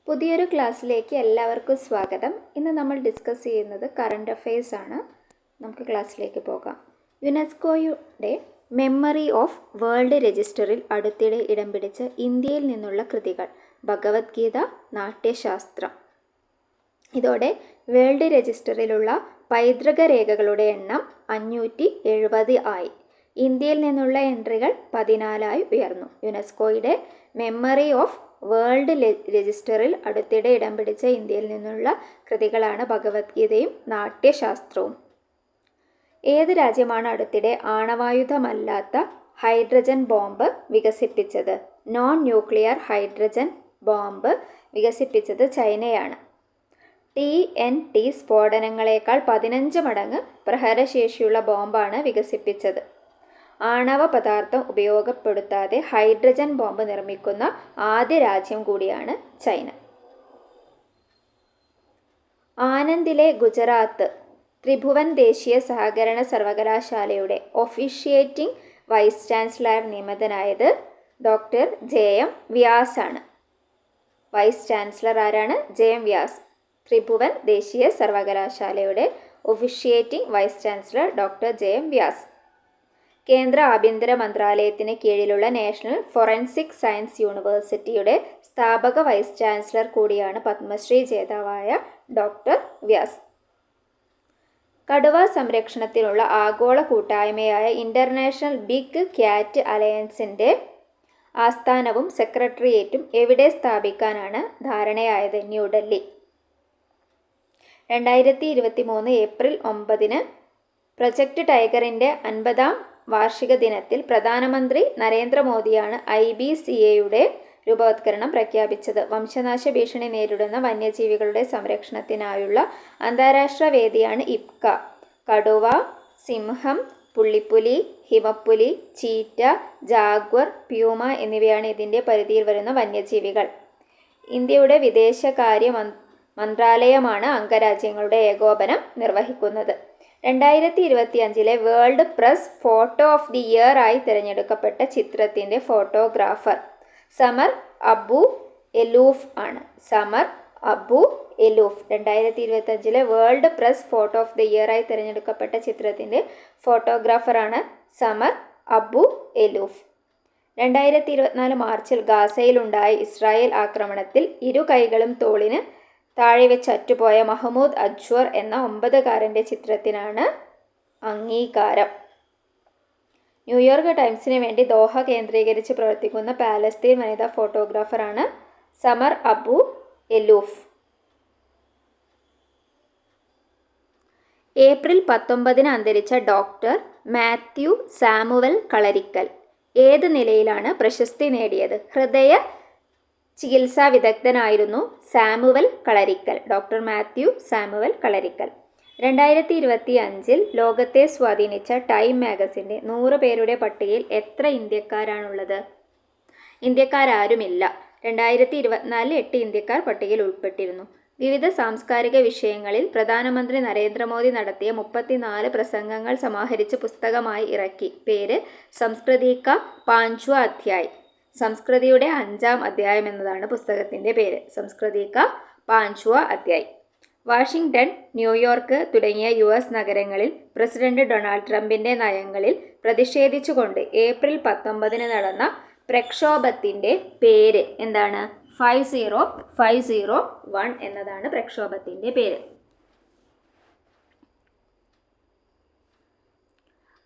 പുതിയൊരു ക്ലാസ്സിലേക്ക് എല്ലാവർക്കും സ്വാഗതം. ഇന്ന് നമ്മൾ ഡിസ്കസ് ചെയ്യുന്നത് കറണ്ട് അഫയേഴ്സ് ആണ്. നമുക്ക് ക്ലാസ്സിലേക്ക് പോകാം. യുനെസ്കോയുടെ മെമ്മറി ഓഫ് വേൾഡ് രജിസ്റ്ററിൽ അടുത്തിടെ ഇടം പിടിച്ച ഇന്ത്യയിൽ നിന്നുള്ള കൃതികൾ: ഭഗവത്ഗീത, നാട്യശാസ്ത്രം. ഇതോടെ വേൾഡ് രജിസ്റ്ററിലുള്ള പൈതൃക രേഖകളുടെ എണ്ണം 570 ആയി. ഇന്ത്യയിൽ നിന്നുള്ള എൻട്രികൾ 14 ഉയർന്നു. യുനെസ്കോയുടെ മെമ്മറി ഓഫ് വേൾഡ് രജിസ്റ്ററിൽ അടുത്തിടെ ഇടം പിടിച്ച ഇന്ത്യയിൽ നിന്നുള്ള കൃതികളാണ് ഭഗവത്ഗീതയും നാട്യശാസ്ത്രവും. ഏത് രാജ്യമാണ് അടുത്തിടെ ആണവായുധമല്ലാത്ത ഹൈഡ്രജൻ ബോംബ് വികസിപ്പിച്ചത്? നോൺ ന്യൂക്ലിയർ ഹൈഡ്രജൻ ബോംബ് വികസിപ്പിച്ചത് ചൈനയാണ്. TNT സ്ഫോടനങ്ങളേക്കാൾ 15 മടങ്ങ് പ്രഹരശേഷിയുള്ള ബോംബാണ് വികസിപ്പിച്ചത്. ആണവ പദാർത്ഥം ഉപയോഗപ്പെടുത്താതെ ഹൈഡ്രജൻ ബോംബ് നിർമ്മിക്കുന്ന ആദ്യ രാജ്യം കൂടിയാണ് ചൈന. ആനന്ദിലെ ഗുജറാത്ത് ത്രിഭുവൻ ദേശീയ സഹകരണ സർവകലാശാലയുടെ ഒഫീഷ്യേറ്റിംഗ് വൈസ് ചാൻസലർ നിയമിതനായത് ഡോക്ടർ JM വ്യാസ് ആണ്. വൈസ് ചാൻസലർ ആരാണ്? JM വ്യാസ്. ത്രിഭുവൻ ദേശീയ സർവകലാശാലയുടെ officiating vice chancellor doctor JM Vyas. കേന്ദ്ര ആഭ്യന്തര മന്ത്രാലയത്തിന് കീഴിലുള്ള നാഷണൽ ഫോറൻസിക് സയൻസ് യൂണിവേഴ്സിറ്റിയുടെ സ്ഥാപക വൈസ് ചാൻസലർ കൂടിയാണ് പത്മശ്രീ ജേതാവായ ഡോക്ടർ വ്യാസ്. കടുവ സംരക്ഷണത്തിനുള്ള ആഗോള കൂട്ടായ്മയായ ഇന്റർനാഷണൽ ബിഗ് ക്യാറ്റ് അലയൻസിന്റെ ആസ്ഥാനവും സെക്രട്ടേറിയറ്റും എവിടെ സ്ഥാപിക്കാനാണ് ധാരണയായത്? ന്യൂഡൽഹി. 2023 ഏപ്രിൽ 9 പ്രൊജക്ട് ടൈഗറിന്റെ 50ാം വാർഷിക ദിനത്തിൽ പ്രധാനമന്ത്രി നരേന്ദ്രമോദിയാണ് IBCAയുടെ രൂപവത്കരണം പ്രഖ്യാപിച്ചത്. വംശനാശ ഭീഷണി നേരിടുന്ന വന്യജീവികളുടെ സംരക്ഷണത്തിനായുള്ള അന്താരാഷ്ട്ര വേദിയാണ് IPCA. കടുവ, സിംഹം, പുള്ളിപ്പുലി, ഹിമപ്പുലി, ചീറ്റ, ജാഗ്വർ, പ്യൂമ എന്നിവയാണ് ഇതിൻ്റെ പരിധിയിൽ വരുന്ന വന്യജീവികൾ. ഇന്ത്യയുടെ വിദേശകാര്യ മന്ത്രാലയമാണ് അംഗരാജ്യങ്ങളുടെ ഏകോപനം നിർവഹിക്കുന്നത്. 2025 world press photo of the year ആയി തിരഞ്ഞെടുക്കപ്പെട്ട ചിത്രത്തിൻ്റെ ഫോട്ടോഗ്രാഫർ സമർ അബു എലൂഫ് ആണ്. Samar Abu Elouf 2025 world press photo of the year ആയി തിരഞ്ഞെടുക്കപ്പെട്ട ചിത്രത്തിൻ്റെ ഫോട്ടോഗ്രാഫറാണ് സമർ അബു എലൂഫ്. 2024 മാർച്ചിൽ ഗാസയിലുണ്ടായ ഇസ്രായേൽ ആക്രമണത്തിൽ ഇരു കൈകളും തോളിന് താഴെ വെച്ച് അറ്റുപോയ മഹ്മൂദ് അജ്വർ എന്ന 9കാരൻ്റെ ചിത്രത്തിനാണ് അംഗീകാരം. ന്യൂയോർക്ക് ടൈംസിന് വേണ്ടി ദോഹ കേന്ദ്രീകരിച്ച് പ്രവർത്തിക്കുന്ന പാലസ്തീൻ വനിതാ ഫോട്ടോഗ്രാഫറാണ് സമർ അബു എലൂഫ്. ഏപ്രിൽ 19 അന്തരിച്ച ഡോക്ടർ മാത്യു സാമുവൽ കളരിക്കൽ ഏത് നിലയിലാണ് പ്രശസ്തി നേടിയത്? ഹൃദയ ചികിത്സാ വിദഗ്ധനായിരുന്നു സാമുവൽ കളരിക്കൽ. ഡോക്ടർ മാത്യു സാമുവൽ കളരിക്കൽ. 2025 ലോകത്തെ സ്വാധീനിച്ച ടൈം മാഗസിൻ്റെ 100 പേരുടെ പട്ടികയിൽ എത്ര ഇന്ത്യക്കാരാണുള്ളത്? ഇന്ത്യക്കാരാരുമില്ല. 2024 8 ഇന്ത്യക്കാർ പട്ടികയിൽ ഉൾപ്പെട്ടിരുന്നു. വിവിധ സാംസ്കാരിക വിഷയങ്ങളിൽ പ്രധാനമന്ത്രി നരേന്ദ്രമോദി നടത്തിയ 34 പ്രസംഗങ്ങൾ സമാഹരിച്ച് പുസ്തകമായി ഇറക്കി. പേര് സംസ്കൃതി കാ 5വാ അധ്യായ്. സംസ്കൃതിയുടെ 5ാം അധ്യായം എന്നതാണ് പുസ്തകത്തിൻ്റെ പേര്. സംസ്കൃതി കാ 5വാ അധ്യായ്. വാഷിംഗ്ടൺ, ന്യൂയോർക്ക് തുടങ്ങിയ US നഗരങ്ങളിൽ പ്രസിഡന്റ് ഡൊണാൾഡ് ട്രംപിൻ്റെ നയങ്ങളിൽ പ്രതിഷേധിച്ചുകൊണ്ട് ഏപ്രിൽ 19 നടന്ന പ്രക്ഷോഭത്തിൻ്റെ പേര് എന്താണ്? 50501 എന്നതാണ് പ്രക്ഷോഭത്തിൻ്റെ പേര്.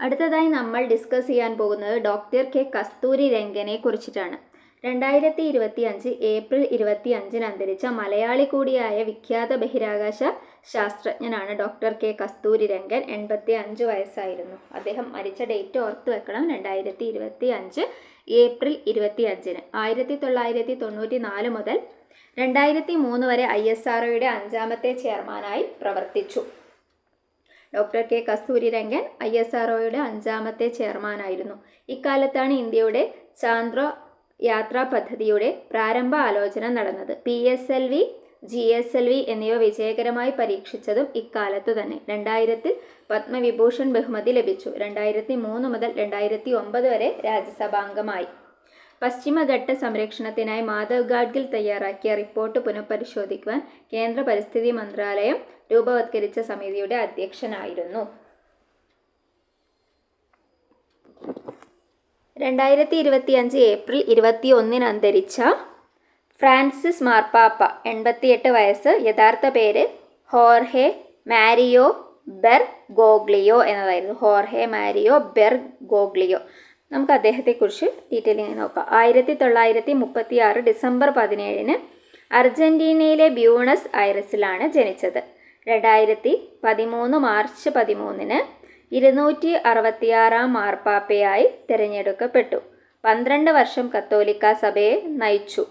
അടുത്തതായി നമ്മൾ ഡിസ്കസ് ചെയ്യാൻ പോകുന്നത് ഡോക്ടർ K കസ്തൂരിരംഗനെ കുറിച്ചിട്ടാണ്. 2025 ഏപ്രിൽ 25 അന്തരിച്ച മലയാളി കൂടിയായ വിഖ്യാത ബഹിരാകാശ ശാസ്ത്രജ്ഞനാണ് ഡോക്ടർ K കസ്തൂരിരംഗൻ. 85 വയസ്സായിരുന്നു. അദ്ദേഹം മരിച്ച ഡേറ്റ് ഓർത്ത് വെക്കണം. 2025 ഏപ്രിൽ 25. 1994 മുതൽ 2003 വരെ ISROയുടെ 5ാമത്തെ ചെയർമാനായി പ്രവർത്തിച്ചു. ഡോക്ടർ K കസ്തൂരിരംഗൻ ISROയുടെ 5ാമത്തെ ചെയർമാനായിരുന്നു. ഇക്കാലത്താണ് ഇന്ത്യയുടെ ചാന്ദ്ര യാത്രാ പദ്ധതിയുടെ പ്രാരംഭ ആലോചന നടന്നത്. PSLV, GSLV എന്നിവ വിജയകരമായി പരീക്ഷിച്ചതും ഇക്കാലത്തു തന്നെ. 2000 പത്മവിഭൂഷൺ ബഹുമതി ലഭിച്ചു. 2003 മുതൽ 2009 വരെ രാജ്യസഭാംഗമായി. പശ്ചിമഘട്ട സംരക്ഷണത്തിനായി മാധവ് ഗാഡ്ഗിൽ തയ്യാറാക്കിയ റിപ്പോർട്ട് പുനഃപരിശോധിക്കുവാൻ കേന്ദ്ര പരിസ്ഥിതി മന്ത്രാലയം രൂപവത്കരിച്ച സമിതിയുടെ അധ്യക്ഷനായിരുന്നു. 2025 ഏപ്രിൽ 21 അന്തരിച്ച ഫ്രാൻസിസ് മാർപ്പാപ്പ, 88 വയസ്സ്. യഥാർത്ഥ പേര് ഹോർഹെ മാരിയോ ബെർഗോഗ്ലിയോ എന്നതായിരുന്നു. ഹോർഹെ മാരിയോ ബെർഗോഗ്ലിയോ. നമുക്ക് അദ്ദേഹത്തെക്കുറിച്ച് ഡീറ്റെയിലിംഗ് നോക്കാം. 1936 ഡിസംബർ 17 അർജന്റീനയിലെ ബ്യൂണസ് ഐറസിലാണ് ജനിച്ചത്. 2013 മാർച്ച് 13 266 മാർപ്പാപ്പയായി തിരഞ്ഞെടുക്കപ്പെട്ടു. 12 വർഷം കത്തോലിക്ക സഭയെ നയിച്ചു.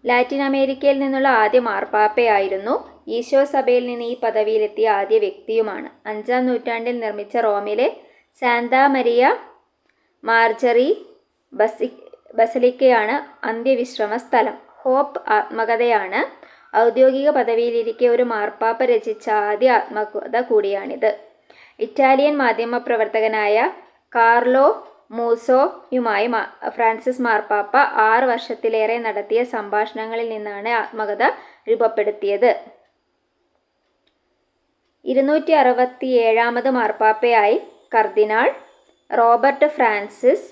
ലാറ്റിൻ അമേരിക്കയിൽ നിന്നുള്ള ആദ്യ മാർപ്പാപ്പയായിരുന്നു. ഈശോ സഭയിൽ നിന്ന് ഈ പദവിയിലെത്തിയ ആദ്യ വ്യക്തിയുമാണ്. 5-ാം നൂറ്റാണ്ടിൽ നിർമ്മിച്ച റോമിലെ സാന്താ മരിയ മാർജറി ബസലിക്കയാണ് അന്ത്യവിശ്രമ സ്ഥലം. ഹോപ്പ് ആത്മകഥയാണ്. ഔദ്യോഗിക പദവിയിലിരിക്കെ ഒരു മാർപ്പാപ്പ രചിച്ച ആദ്യ ആത്മകഥ കൂടിയാണിത്. ഇറ്റാലിയൻ മാധ്യമപ്രവർത്തകനായ കാർലോ മൂസോയുമായി ഫ്രാൻസിസ് മാർപ്പാപ്പ 6 വർഷത്തിലേറെ നടത്തിയ സംഭാഷണങ്ങളിൽ നിന്നാണ് ആത്മകഥ രൂപപ്പെടുത്തിയത്. 267 മാർപ്പാപ്പയായി കർദിനാൾ റോബർട്ട് ഫ്രാൻസിസ്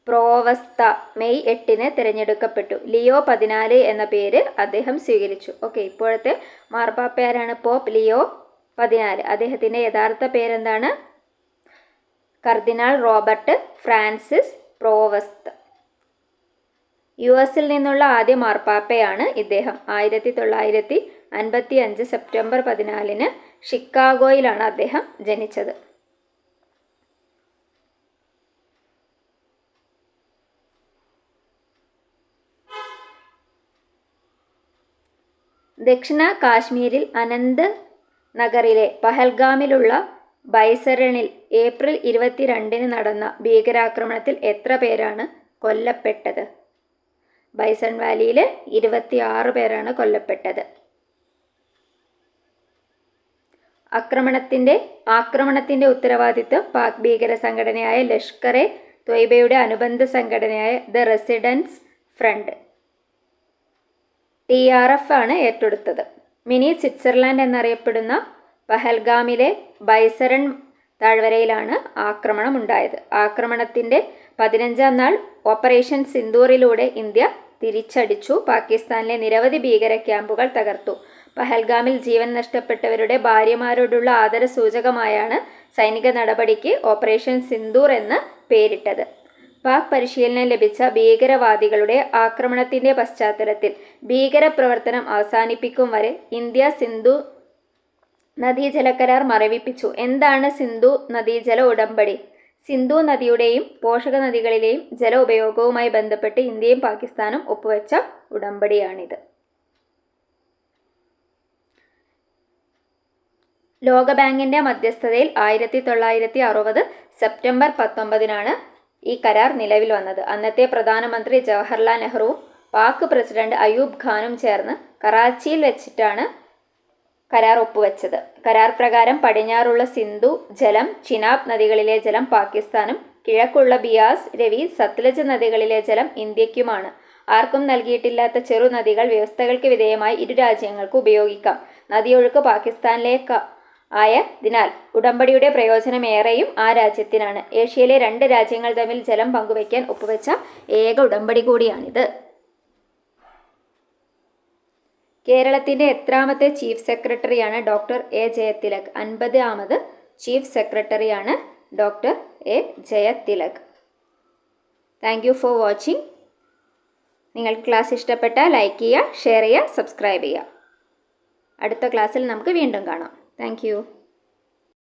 പ്രോവസ്ത മെയ് 8 തിരഞ്ഞെടുക്കപ്പെട്ടു. ലിയോ 14 എന്ന പേര് അദ്ദേഹം സ്വീകരിച്ചു. ഇപ്പോഴത്തെ മാർപ്പാപ്പയാരാണ്? Pop Leo 14. അദ്ദേഹത്തിൻ്റെ യഥാർത്ഥ പേരെന്താണ്? കർദിനാൾ റോബർട്ട് ഫ്രാൻസിസ് പ്രോവസ്ത്. US നിന്നുള്ള ആദ്യ മാർപ്പാപ്പയാണ് ഇദ്ദേഹം. 1955 സെപ്റ്റംബർ 14 ഷിക്കാഗോയിലാണ് അദ്ദേഹം ജനിച്ചത്. ദക്ഷിണ കാശ്മീരിൽ അനന്ത് നഗറിലെ പഹൽഗാമിലുള്ള ബൈസരണിൽ ഏപ്രിൽ 22 നടന്ന ഭീകരാക്രമണത്തിൽ എത്ര പേരാണ് കൊല്ലപ്പെട്ടത്? ബൈസൺ വാലിയിൽ 26 പേരാണ് കൊല്ലപ്പെട്ടത്. ആക്രമണത്തിന്റെ ഉത്തരവാദിത്വം പാക് ഭീകര സംഘടനയായ ലഷ്കർ-എ ത്വയ്ബയുടെ അനുബന്ധ സംഘടനയായ ദ റെസിഡൻസ് ഫ്രണ്ട് TRF ആണ് ഏറ്റെടുത്തത്. മിനി സ്വിറ്റ്സർലാൻഡ് എന്നറിയപ്പെടുന്ന പഹൽഗാമിലെ ബൈസരൺ താഴ്വരയിലാണ് ആക്രമണം ഉണ്ടായത്. ആക്രമണത്തിന്റെ 15-ാം നാൾ ഓപ്പറേഷൻ സിന്ദൂറിലൂടെ ഇന്ത്യ തിരിച്ചടിച്ചു. പാകിസ്ഥാനിലെ നിരവധി ഭീകര ക്യാമ്പുകൾ തകർത്തു. പഹൽഗാമിൽ ജീവൻ നഷ്ടപ്പെട്ടവരുടെ ഭാര്യമാരോടുള്ള ആദരസൂചകമായാണ് സൈനിക നടപടിക്ക് ഓപ്പറേഷൻ സിന്ദൂർ എന്ന് പേരിട്ടത്. പാക് പരിശീലനം ലഭിച്ച ഭീകരവാദികളുടെ ആക്രമണത്തിന്റെ പശ്ചാത്തലത്തിൽ ഭീകരപ്രവർത്തനം അവസാനിപ്പിക്കും വരെ ഇന്ത്യ സിന്ധു നദീജല കരാർ മരവിപ്പിച്ചു. എന്താണ് സിന്ധു നദീജല ഉടമ്പടി? സിന്ധു നദിയുടെയും പോഷക നദികളിലെയും ജല ഉപയോഗവുമായി ബന്ധപ്പെട്ട് ഇന്ത്യയും പാകിസ്ഥാനും ഒപ്പുവെച്ച ഉടമ്പടിയാണിത്. ലോകബാങ്കിന്റെ മധ്യസ്ഥതയിൽ 1960 സെപ്റ്റംബർ 19 ഈ കരാർ നിലവിൽ വന്നത്. അന്നത്തെ പ്രധാനമന്ത്രി ജവഹർലാൽ നെഹ്റുവും പാക് പ്രസിഡന്റ് അയൂബ് ഖാനും ചേർന്ന് കറാച്ചിയിൽ വെച്ചിട്ടാണ് കരാർ ഒപ്പുവെച്ചത്. കരാർ പ്രകാരം പടിഞ്ഞാറുള്ള സിന്ധു ജലം, ചിനാബ് നദികളിലെ ജലം പാകിസ്ഥാനും കിഴക്കുള്ള ബിയാസ്, രവി, സത്ലജ് നദികളിലെ ജലം ഇന്ത്യക്കുമാണ്. ആർക്കും നൽകിയിട്ടില്ലാത്ത ചെറു നദികൾ വ്യവസ്ഥകൾക്ക് വിധേയമായി ഇരു രാജ്യങ്ങൾക്കും ഉപയോഗിക്കാം. നദിയൊഴുക്ക് പാകിസ്ഥാനിലേക്ക് ആയതിനാൽ ഉടമ്പടിയുടെ പ്രയോജനമേറെയും ആ രാജ്യത്തിനാണ്. ഏഷ്യയിലെ 2 രാജ്യങ്ങൾ തമ്മിൽ ജലം പങ്കുവയ്ക്കാൻ ഒപ്പുവെച്ച ഏക ഉടമ്പടി കൂടിയാണിത്. കേരളത്തിൻ്റെ എത്രാമത്തെ ചീഫ് സെക്രട്ടറിയാണ് ഡോക്ടർ എ ജയതിലക്? 50ാമത് ചീഫ് സെക്രട്ടറിയാണ് doctor A Jayathilak. Thank you for watching. നിങ്ങൾക്ക് ക്ലാസ് ഇഷ്ടപ്പെട്ടാൽ ലൈക്ക് ചെയ്യുക, ഷെയർ ചെയ്യുക, സബ്സ്ക്രൈബ് ചെയ്യുക. അടുത്ത ക്ലാസ്സിൽ നമുക്ക് വീണ്ടും കാണാം. Thank you.